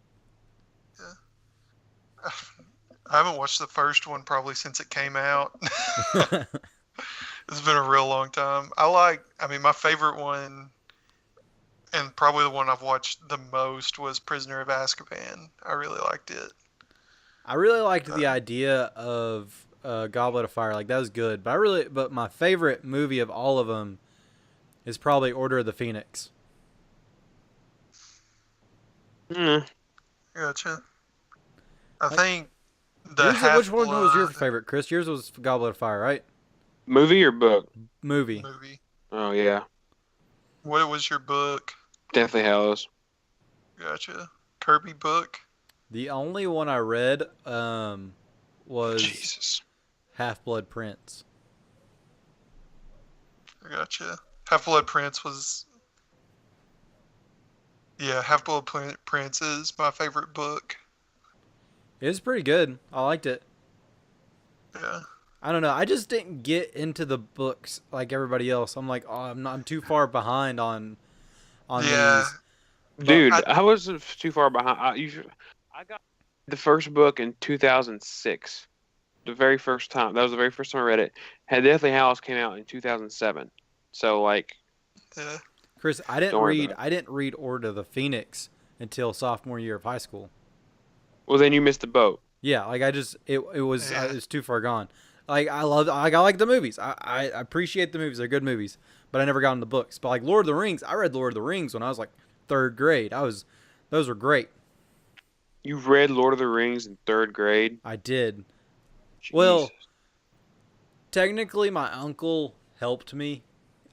Yeah. I haven't watched the first one probably since it came out. It's been a real long time. My favorite one, and probably the one I've watched the most, was Prisoner of Azkaban. I really liked it. I really liked the idea of Goblet of Fire. That was good. But my favorite movie of all of them is probably Order of the Phoenix. Mm. Gotcha. I think The Which one was your Half-Blood favorite, Chris? Yours was Goblet of Fire, right? Movie or book? Movie. movie. Oh yeah, What was your book? Deathly Hallows. Gotcha. Kirby book? The only one I read was Jesus. Half-Blood Prince. I gotcha. Half-Blood Prince was... Yeah, Half-Blood Prince is my favorite book. It was pretty good. I liked it. Yeah. I don't know. I just didn't get into the books like everybody else. I'm like, oh, I'm too far behind on Yeah. these. But Dude, I- I wasn't too far behind. I got the first book in 2006. The very first time. That was the very first time I read it. Had Deathly Hallows came out in 2007. So like, Yeah. Chris, I Don't worry about it. I didn't read Order of the Phoenix until sophomore year of high school. well, then you missed the boat. Yeah, like it was Yeah. it was too far gone. Like I like the movies. I appreciate the movies. They're good movies, but I never got in the books. But like Lord of the Rings, I read Lord of the Rings when I was like third grade. Those were great. You read Lord of the Rings in third grade. I did. Well, Jesus. technically, my uncle helped me,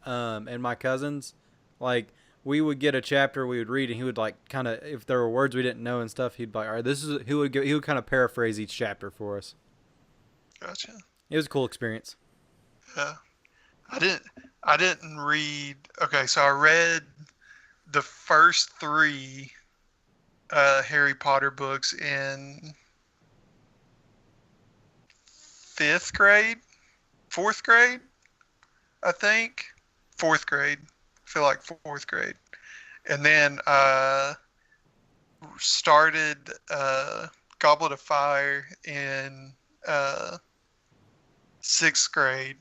and my cousins. Like we would get a chapter we would read, and he would like kind of if there were words we didn't know and stuff, he'd be like, all right, this is he would kind of paraphrase each chapter for us. Gotcha. It was a cool experience. Yeah. I didn't read... Okay, so I read the first 3 Harry Potter books in 5th grade? 4th grade? I think. 4th grade. I feel like 4th grade. And then started Goblet of Fire in 6th grade.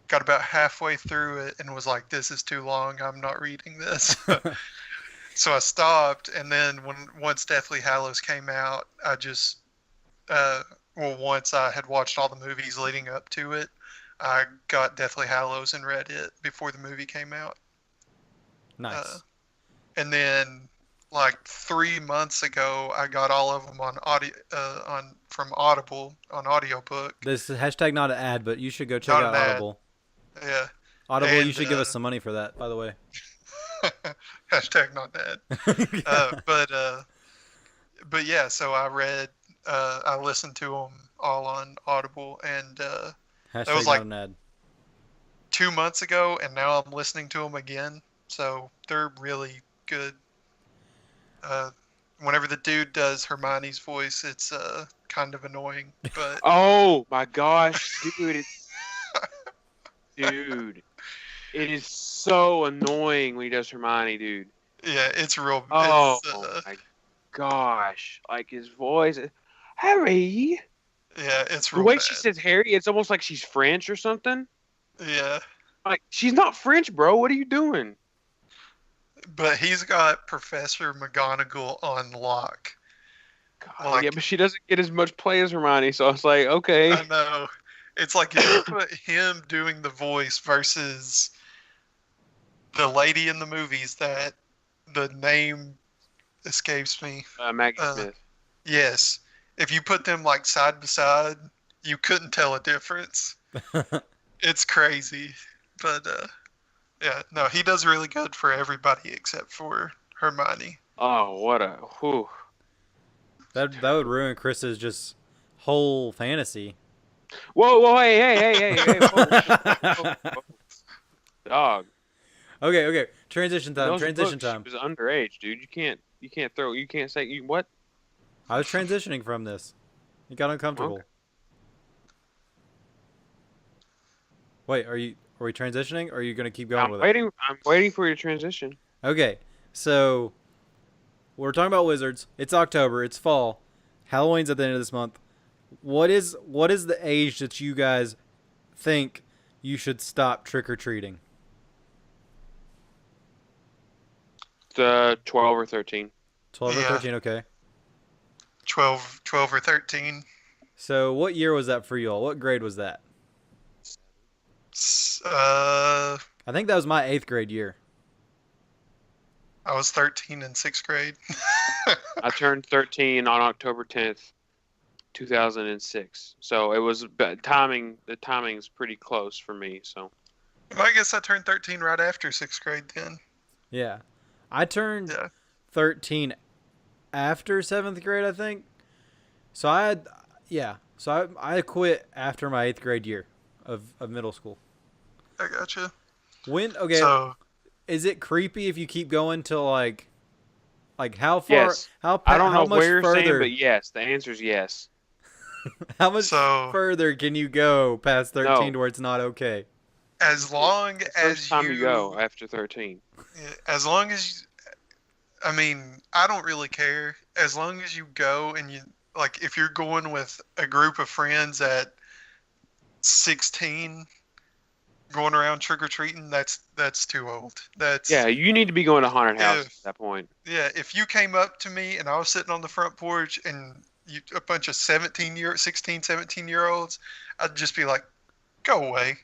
Got about halfway through it and was like, this is too long. I'm not reading this. So I stopped. And then once Deathly Hallows came out, I just, once I had watched all the movies leading up to it, I got Deathly Hallows and read it before the movie came out. Nice. And then like 3 months ago, I got all of them on audio, from Audible on audiobook. This is hashtag not an ad, but you should go check Not out an ad. Audible. Yeah. Audible, you And, should give us some money for that, by the way. Hashtag not bad. But yeah, so I listened to them all on Audible, and Hashtag was not like- an ad. 2 months ago, and now I'm listening to them again. So they're really good. Whenever the dude does Hermione's voice, it's kind of annoying, but Oh my gosh, dude! Dude, it is so annoying when he does Hermione, dude. yeah, it's real. Oh It's, my gosh, like his voice, Harry. yeah, it's The real way bad. she says Harry, it's almost like she's French or something. Yeah, Like she's not French, bro. What are you doing? but he's got Professor McGonagall on lock. God, Like- yeah, but she doesn't get as much play as Hermione, so it's like, okay. I know. It's like if you put him doing the voice versus the lady in the movies that the name escapes me. Maggie Uh, Smith. Yes. If you put them like side by side, you couldn't tell a difference. It's crazy. But yeah, no, he does really good for everybody except for Hermione. Oh, what a whew. That would ruin Chris's just whole fantasy. Whoa, hey, whoa. Dog. Okay. Transition time. Those Transition books, time. She was underage, dude. You can't say you what? I was transitioning from this. It got uncomfortable. Okay. Wait, are we transitioning or are you gonna keep going with I'm waiting for your transition. it? Okay, so we're talking about wizards. It's October. It's fall. Halloween's at the end of this month. What is the age that you guys think you should stop trick or treating? The 12 or 13. 12 or Yeah. 13. Okay. 12 or 13. So what year was that for you all? What grade was that? I I think that was my 8th grade year. was 13 in 6th grade. I turned 13 on October 10th. 2006. So it was timing. The timing's pretty close for me. So Well, I guess I turned 13 right after 6th grade then. Yeah. I turned Yeah. 13 after 7th grade, I think. So I had, yeah. So I quit after my 8th grade year of middle school. I gotcha. Okay, So, is it creepy if you keep going till like how far, yes, I don't know how much where you're saying, further, but yes, the answer is yes. how much So- further can you go past 13 No. to where it's not okay? as long The as first time you go after 13. as long as, I mean, I don't really care. As long as you go and you, like, if you're going with a group of friends at 16, going around trick-or-treating, that's too old. That's, Yeah, you need to be going to haunted houses If- at that point. yeah, if you came up to me and I was sitting on the front porch and a bunch of 16, 17-year-olds, I'd just be like, go away.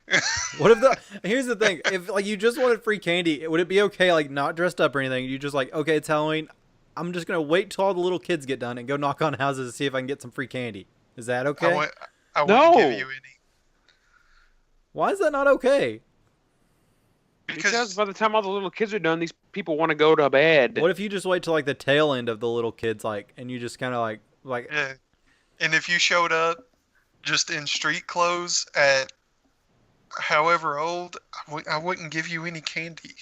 What if here's the thing, if like you just wanted free candy, would it be okay, like not dressed up or anything? You just like, okay, it's Halloween. I'm just gonna wait till all the little kids get done and go knock on houses to see if I can get some free candy. Is that okay? I wouldn't give No. you any. Why is that not okay? Because by the time all the little kids are done, these people want to go to bed. What if you just wait till like the tail end of the little kids, like, and you just kind of like Yeah. And if you showed up just in street clothes at however old, I wouldn't give you any candy.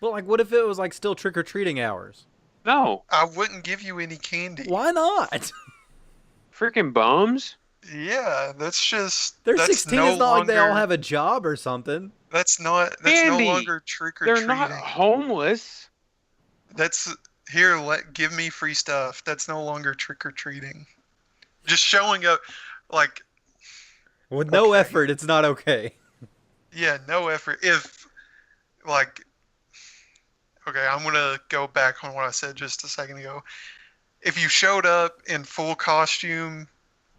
Well, like, what if it was like still trick or treating hours? No, I wouldn't give you any candy. Why not? freaking bums. Yeah, that's just. They're that's 16. no It's not like they all longer- have a job or something. That's no Candy. longer trick or They're treating. not homeless. That's here. Give me free stuff. That's no longer trick or treating. Just showing up, like, With no Okay. effort, it's not okay. yeah, no effort. If, like, okay, I'm gonna go back on what I said just a second ago. If you showed up in full costume,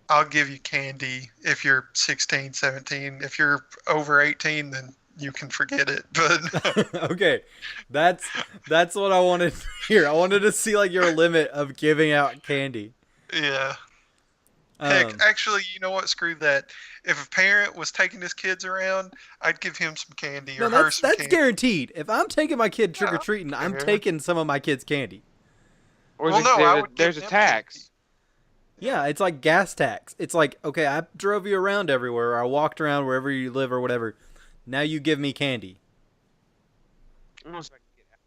I'll give you candy if you're 16, 17. If you're over 18, then you can forget it. But Okay, that's what I wanted to hear. I wanted to see like your limit of giving out candy. yeah. Heck, Um, actually, you know what? Screw that. If a parent was taking his kids around, I'd give him some candy no, or her that's some candy. guaranteed. If I'm taking my kid trick or Yeah, treating, I'm fair. taking some of my kid's candy. Or Well, no, I would give there's a them tax. candy. Yeah, it's like gas tax. It's like, okay, I drove you around everywhere. Or I walked around wherever you live or whatever. Now you give me candy. Almost like get out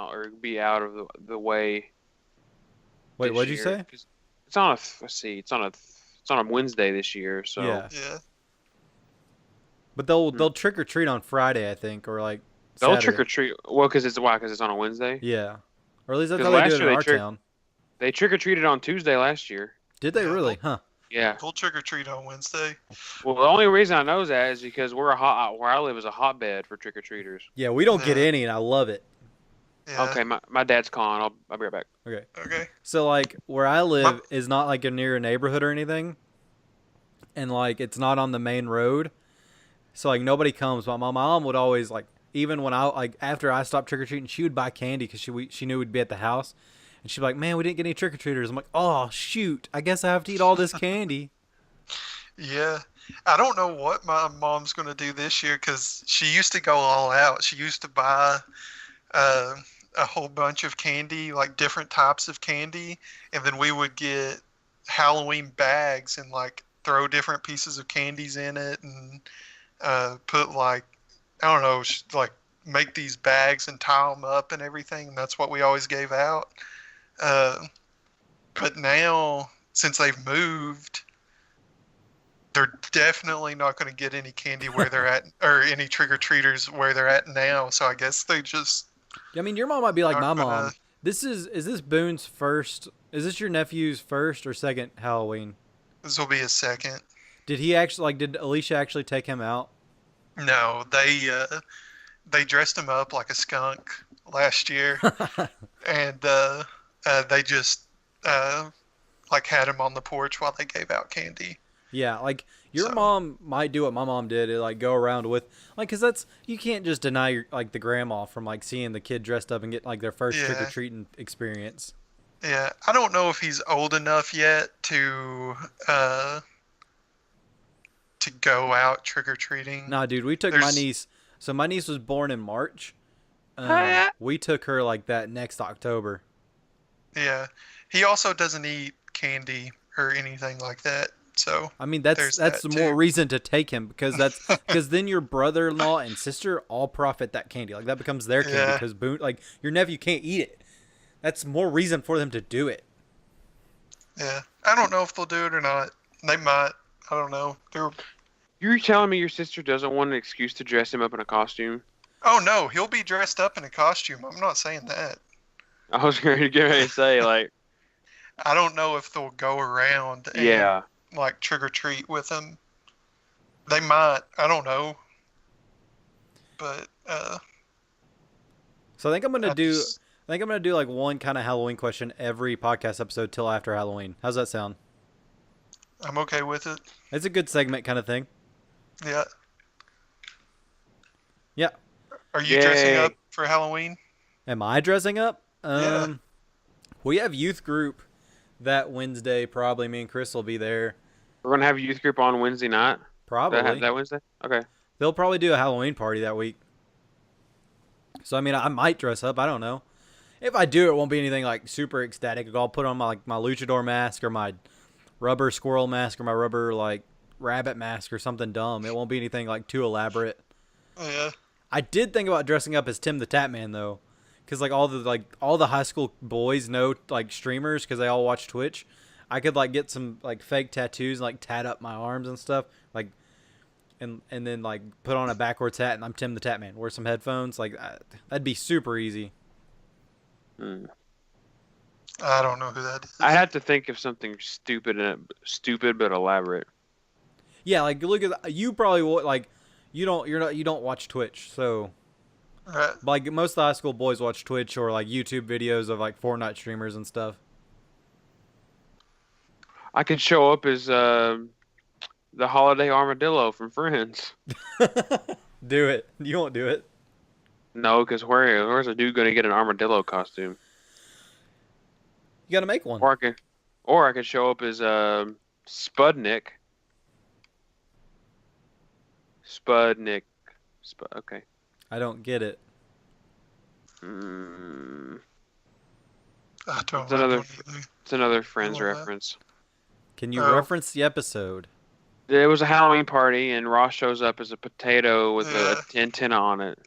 of town or be out of the way. Wait, this what'd you year. say? 'Cause it's on a let's see, it's on a Wednesday this year. So Yeah. Yeah. But they'll trick or treat on Friday, I think, or like they'll Saturday. trick or treat. Well, because it's on a Wednesday. Yeah, or at least that's 'Cause how they last do it in year they our trick- town. They trick or treated on Tuesday last year. Did they Yeah. really? Huh? Yeah. We'll trick or treat on Wednesday. Well, the only reason I know that is because where I live is a hotbed for trick or treaters. Yeah, we don't get Yeah. any, and I love it. Yeah. Okay, my dad's calling. I'll be right back. Okay. Okay. So like where I live is not like near a neighborhood or anything, and like it's not on the main road, so like nobody comes. But my mom would always like, even when I like after I stopped trick or treating, she would buy candy because she knew we'd be at the house, and she'd be like, "Man, we didn't get any trick or treaters." I'm like, "Oh shoot, I guess I have to eat all this candy." Yeah. I don't know what my mom's going to do this year because she used to go all out. She used to buy a whole bunch of candy, like different types of candy, and then we would get Halloween bags and like throw different pieces of candies in it and put like, I don't know, like make these bags and tie them up and everything. And that's what we always gave out. But now, since they've moved, they're definitely not going to get any candy where they're at, or any trick-or-treaters where they're at now. So I guess they just... I mean, your mom might be like my Not gonna- mom. Is this Boone's first? Is this your nephew's first or second Halloween? This will be a second. Did he actually like? Did Alicia actually take him out? No, they dressed him up like a skunk last year, and they just like had him on the porch while they gave out candy. Yeah, like your So- mom might do what my mom did, and, like go around with like, cause that's you can't just deny your like the grandma from like seeing the kid dressed up and get like their first Yeah. trick or treating experience. Yeah, I don't know if he's old enough yet to go out trick or treating. Nah, dude, we took my There's niece. So my niece was born in March. Yeah. We took her like that next October. Yeah, he also doesn't eat candy or anything like that. So I mean, that's there's that's that more too. reason to take him because then your brother-in-law and sister all profit that candy. Like that becomes their candy Yeah, because Boone, like your nephew can't eat it. That's more reason for them to do it. yeah. I don't know if they'll do it or not. They might. I don't know. You're telling me your sister doesn't want an excuse to dress him up in a costume? Oh no, he'll be dressed up in a costume. I'm not saying that. I was going to get ready to say, like, I don't know if they'll go around and yeah. like trick or treat with him. They might. I don't know. But So I think I'm gonna I do. just, I think I'm gonna do like one kind of Halloween question every podcast episode till after Halloween. How's that sound? I'm okay with it. It's a good segment kind of thing. Yeah. Yeah. Are you dressing Yay. up for Halloween? Am I dressing up? Yeah. We have youth group that Wednesday. Probably me and Chris will be there. We're going to have a youth group on Wednesday night. Probably. That Wednesday? Okay. They'll probably do a Halloween party that week. So I mean, I might dress up. I don't know. If I do, it won't be anything like super ecstatic. I'll put on my luchador mask or my rubber squirrel mask or my rubber like rabbit mask or something dumb. It won't be anything like too elaborate. Yeah. I did think about dressing up as Tim the Tatman though, because like all the high school boys know like streamers because they all watch Twitch. I could like get some like fake tattoos and like tat up my arms and stuff like, and then like put on a backwards hat and I'm Tim the Tatman. Wear some headphones like that'd be super easy. Hmm. I don't know who that is. I had to think of something stupid but elaborate. Yeah, like look at you probably like you don't watch Twitch so. Right. Like most of the high school boys watch Twitch or like YouTube videos of like Fortnite streamers and stuff. I could show up as the holiday armadillo from Friends. Do it. You won't do it. No, because where's a dude going to get an armadillo costume? You gotta make one. Or I could show up as Spudnik. Spudnik. Okay. I don't get it. Mm, I don't It's know. another- Either. it's another Friends Oh, reference. Can you Oh. reference the episode? There was a Halloween party, and Ross shows up as a potato with Yeah. a antenna on it.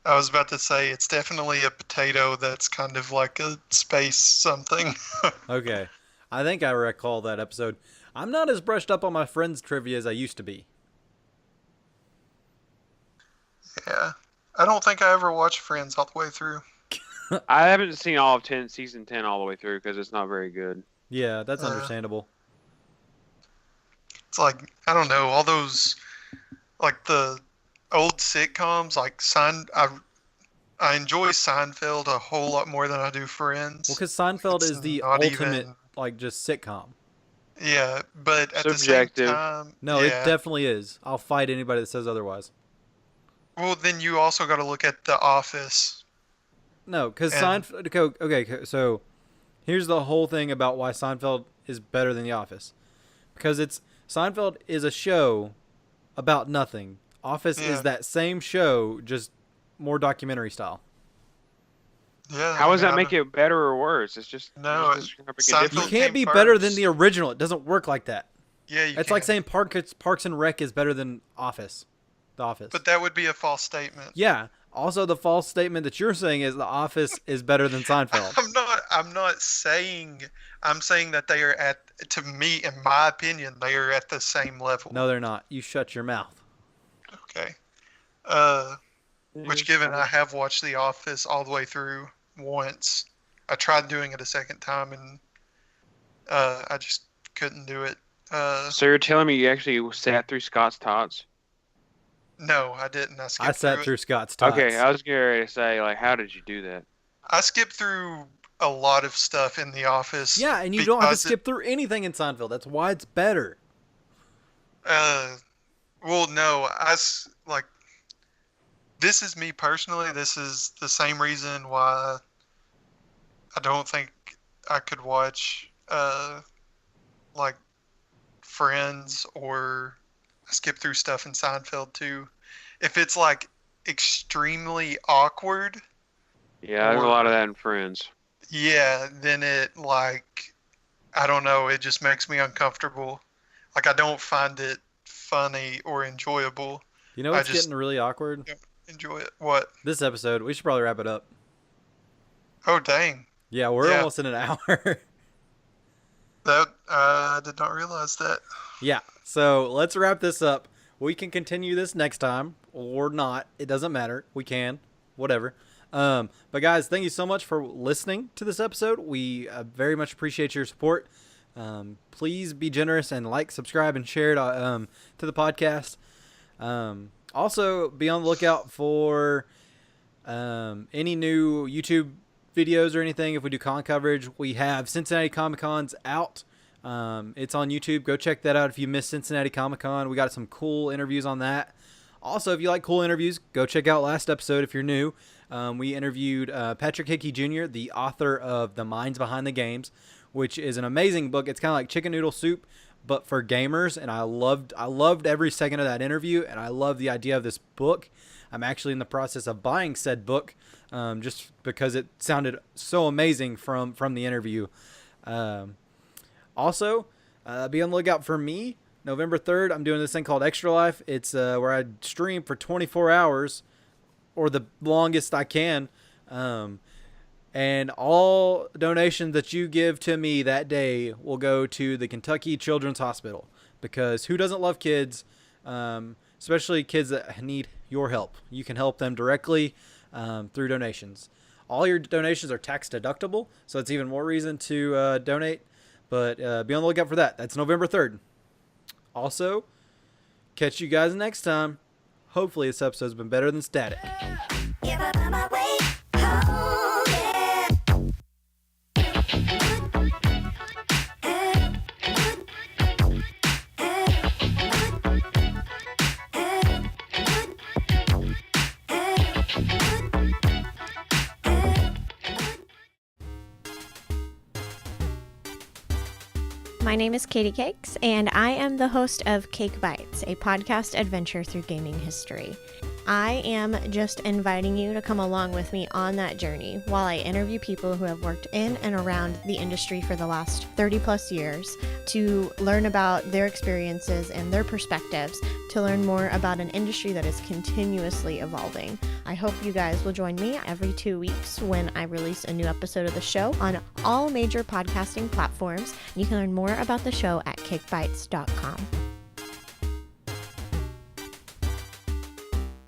I was about to say it's definitely a potato that's kind of like a space something. Okay. I think I recall that episode. I'm not as brushed up on my Friends trivia as I used to be. Yeah. I don't think I ever watched Friends all the way through. I haven't seen all of season 10 all the way through because it's not very good. Yeah, that's Uh. understandable. It's like, I don't know, all those, like the old sitcoms, like I enjoy Seinfeld a whole lot more than I do Friends. Well, because Seinfeld It's is the not ultimate, even- like, just sitcom. Yeah, but at the Subjective. same time, No, yeah. it definitely is. I'll fight anybody that says otherwise. Well, then you also got to look at The Office. No, because And- Seinfeld. Okay, so here's the whole thing about why Seinfeld is better than The Office. Because Seinfeld is a show about nothing. Office Yeah. is that same show, just more documentary style. Yeah. How does I that mean, make it better or worse? It's just No, it's just Seinfeld- You different. can't came be better than first. the original. It doesn't work like that. Yeah, you It's can. like saying Parks and Rec is better than Office. The Office. But that would be a false statement. Yeah. Also, the false statement that you're saying is The Office is better than Seinfeld. I'm not saying. I'm saying that they are at. To me, in my opinion, they are at the same level. No, they're not. You shut your mouth. Okay. Which, given I have watched The Office all the way through once, I tried doing it a second time and I just couldn't do it. So you're telling me you actually sat through Scott's Tots? No, I didn't. I skipped I sat through through it. Scott's Tots. Okay, I was getting ready to say, like, how did you do that? I skipped through a lot of stuff in The Office. Yeah, and you don't have to because skip through anything in Seinfeld. That's why it's better. Well, no, like. This is me personally. This is the same reason why I don't think I could watch like Friends, or I skip through stuff in Seinfeld too. If it's like extremely awkward, Yeah, there's a lot of that in Friends. yeah, then it like, I don't know, it just makes me uncomfortable. Like I don't find it funny or enjoyable. You know I what's just getting really awkward? don't enjoy it. What? This episode. We should probably wrap it up. Oh dang. Yeah, we're Yeah. almost in an hour. That I did not realize that. Yeah, so let's wrap this up. We can continue this next time or not. It doesn't matter. We can, whatever. But guys, thank you so much for listening to this episode. We very much appreciate your support. Please be generous and like, subscribe, and share it to the podcast. Also, be on the lookout for any new YouTube videos or anything. If we do con coverage, we have Cincinnati Comic Con's out. It's on YouTube. Go check that out if you missed Cincinnati Comic Con. We got some cool interviews on that. Also, if you like cool interviews, go check out last episode if you're new. We interviewed Patrick Hickey Jr., the author of The Minds Behind the Games, which is an amazing book. It's kind of like Chicken Noodle Soup, but for gamers, and I loved every second of that interview, and I love the idea of this book. I'm actually in the process of buying said book, just because it sounded so amazing from the interview. Also, be on the lookout for me. November 3rd, I'm doing this thing called Extra Life. It's where I stream for 24 hours, or the longest I can. And all donations that you give to me that day will go to the Kentucky Children's Hospital, because who doesn't love kids, especially kids that need your help. You can help them directly through donations. All your donations are tax deductible, so it's even more reason to donate. But be on the lookout for that. That's November 3rd. Also, catch you guys next time. Hopefully this episode's been better than static. Give up on my way home, yeah. My name is Katie Cakes, and I am the host of Cake Bites, a podcast adventure through gaming history. I am just inviting you to come along with me on that journey while I interview people who have worked in and around the industry for the last 30 plus years to learn about their experiences and their perspectives, to learn more about an industry that is continuously evolving. I hope you guys will join me every 2 weeks when I release a new episode of the show on all major podcasting platforms. You can learn more about the show at cakebites.com.